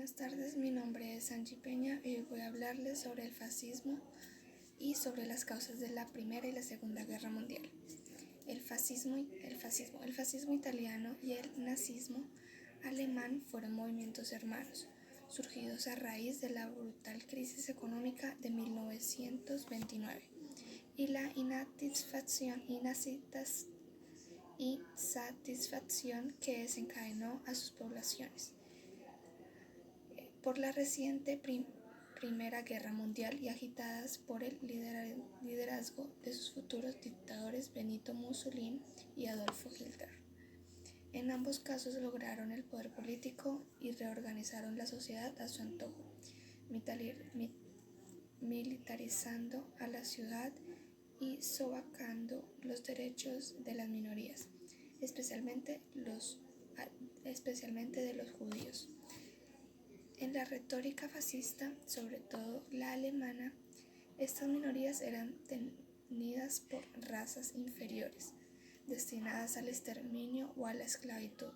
Buenas tardes, mi nombre es Angie Peña y hoy voy a hablarles sobre el fascismo y sobre las causas de la Primera y la Segunda Guerra Mundial. El fascismo italiano y el nazismo alemán fueron movimientos hermanos, surgidos a raíz de la brutal crisis económica de 1929 y la insatisfacción que desencadenó a sus poblaciones por la reciente Primera Guerra Mundial y agitadas por el liderazgo de sus futuros dictadores Benito Mussolini y Adolfo Hitler. En ambos casos lograron el poder político y reorganizaron la sociedad a su antojo, militarizando a la ciudad y sovacando los derechos de las minorías, especialmente de los judíos. En la retórica fascista, sobre todo la alemana, estas minorías eran tenidas por razas inferiores, destinadas al exterminio o a la esclavitud,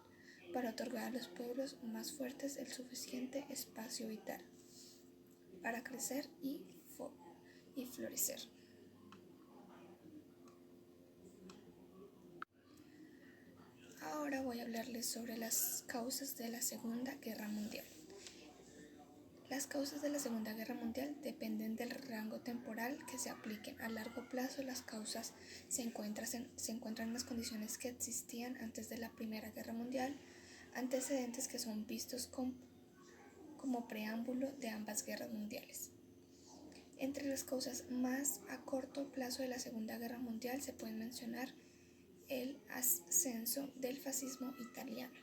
para otorgar a los pueblos más fuertes el suficiente espacio vital para crecer y florecer. Ahora voy a hablarles sobre las causas de la Segunda Guerra Mundial. Las causas de la Segunda Guerra Mundial dependen del rango temporal que se apliquen. A largo plazo, las causas se encuentran en las condiciones que existían antes de la Primera Guerra Mundial, antecedentes que son vistos como preámbulo de ambas guerras mundiales. Entre las causas más a corto plazo de la Segunda Guerra Mundial se pueden mencionar el ascenso del fascismo italiano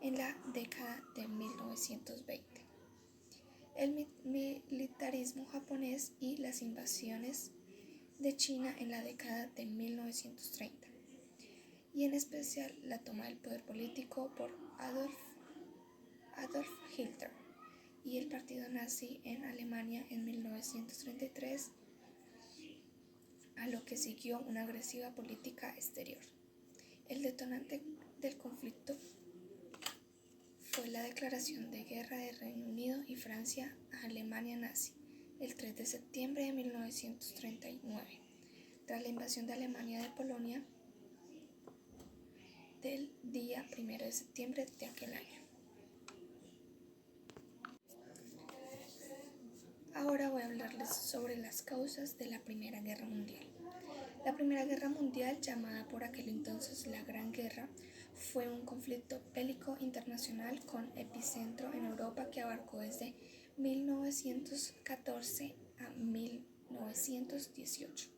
en la década de 1920. El militarismo japonés y las invasiones de China en la década de 1930, y en especial la toma del poder político por Adolf Hitler y el partido nazi en Alemania en 1933, a lo que siguió una agresiva política exterior. El detonante del conflicto fue la declaración de guerra de Reino Unido y Francia a Alemania nazi el 3 de septiembre de 1939, tras la invasión de Alemania de Polonia del día 1 de septiembre de aquel año. Ahora voy a hablarles sobre las causas de la Primera Guerra Mundial. La Primera Guerra Mundial, llamada por aquel entonces la Gran Guerra, fue un conflicto bélico internacional con epicentro en Europa que abarcó desde 1914 a 1918.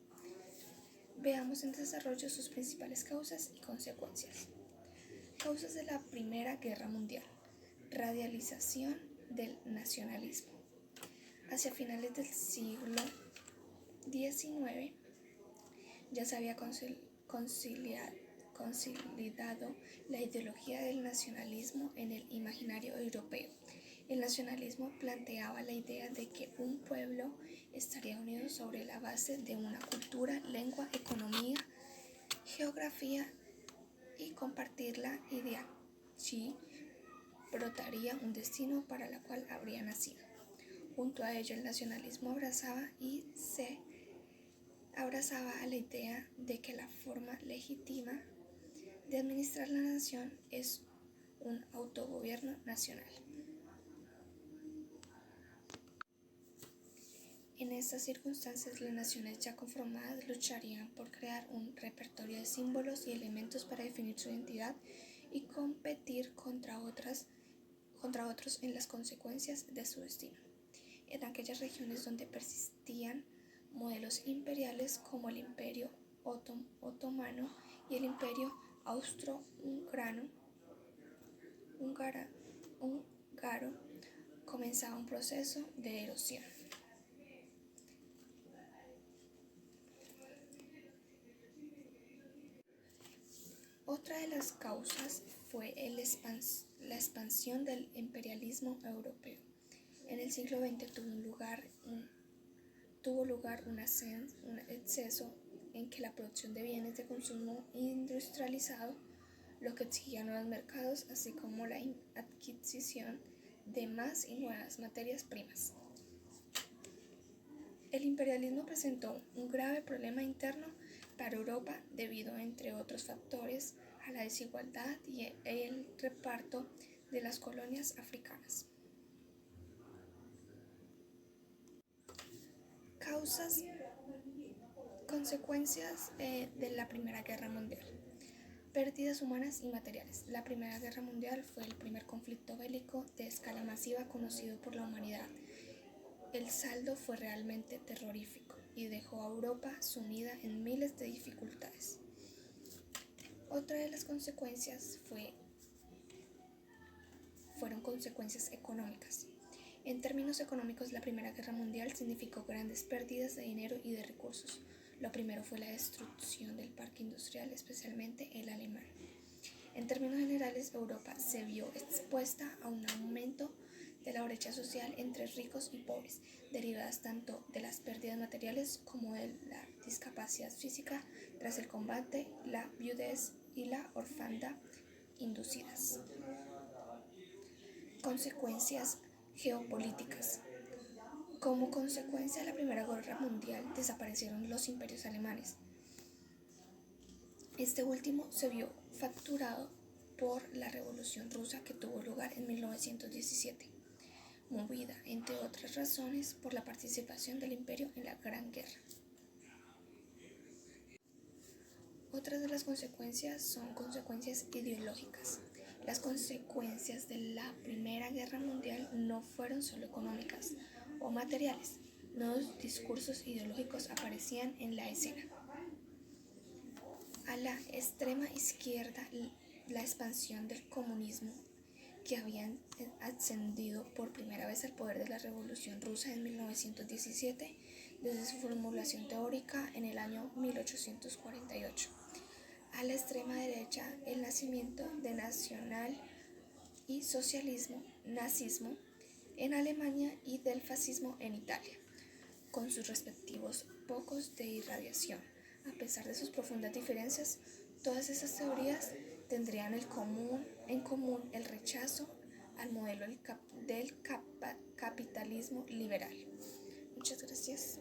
Veamos en desarrollo sus principales causas y consecuencias. Causas de la Primera Guerra Mundial. Radialización del nacionalismo. Hacia finales del siglo XIX ya se había consolidado la ideología del nacionalismo en el imaginario europeo. El nacionalismo planteaba la idea de que un pueblo estaría unido sobre la base de una cultura, lengua, economía, geografía y compartirla, y de allí brotaría un destino para el cual habría nacido. Junto a ello, el nacionalismo abrazaba a la idea de que la forma legítima de administrar la nación es un autogobierno nacional. En estas circunstancias, las naciones ya conformadas lucharían por crear un repertorio de símbolos y elementos para definir su identidad y competir contra otros en las consecuencias de su destino. En aquellas regiones donde persistían modelos imperiales como el Imperio Otomano y el Imperio Austro-Húngaro, comenzaba un proceso de erosión. Otra de las causas fue la expansión del imperialismo europeo. En el siglo XX tuvo lugar un exceso en que la producción de bienes de consumo industrializado, lo que exigía nuevos mercados, así como la adquisición de más y nuevas materias primas. El imperialismo presentó un grave problema interno para Europa debido, entre otros factores, a la desigualdad y el reparto de las colonias africanas. Consecuencias de la Primera Guerra Mundial. Pérdidas humanas y materiales. La Primera Guerra Mundial fue el primer conflicto bélico de escala masiva conocido por la humanidad. El saldo fue realmente terrorífico y dejó a Europa sumida en miles de dificultades. Otra de las consecuencias fueron consecuencias económicas. En términos económicos, la Primera Guerra Mundial significó grandes pérdidas de dinero y de recursos. Lo primero fue la destrucción del parque industrial, especialmente el alemán. En términos generales, Europa se vio expuesta a un aumento de la brecha social entre ricos y pobres, derivadas tanto de las pérdidas materiales como de la discapacidad física tras el combate, la viudez y la orfandad inducidas. Consecuencias geopolíticas. Como consecuencia de la Primera Guerra Mundial desaparecieron los imperios alemanes. Este último se vio fracturado por la Revolución Rusa que tuvo lugar en 1917, movida, entre otras razones, por la participación del imperio en la Gran Guerra. Otras de las consecuencias son consecuencias ideológicas. Las consecuencias de la Primera Guerra Mundial no fueron solo económicas o materiales. Nuevos discursos ideológicos aparecían en la escena. A la extrema izquierda, la expansión del comunismo, que habían ascendido por primera vez al poder de la Revolución Rusa en 1917, desde su formulación teórica en el año 1848. A la extrema derecha, el nacimiento de nacional y socialismo, nazismo en Alemania y del fascismo en Italia, con sus respectivos focos de irradiación. A pesar de sus profundas diferencias, todas esas teorías tendrían en común el rechazo al modelo del capitalismo liberal. Muchas gracias.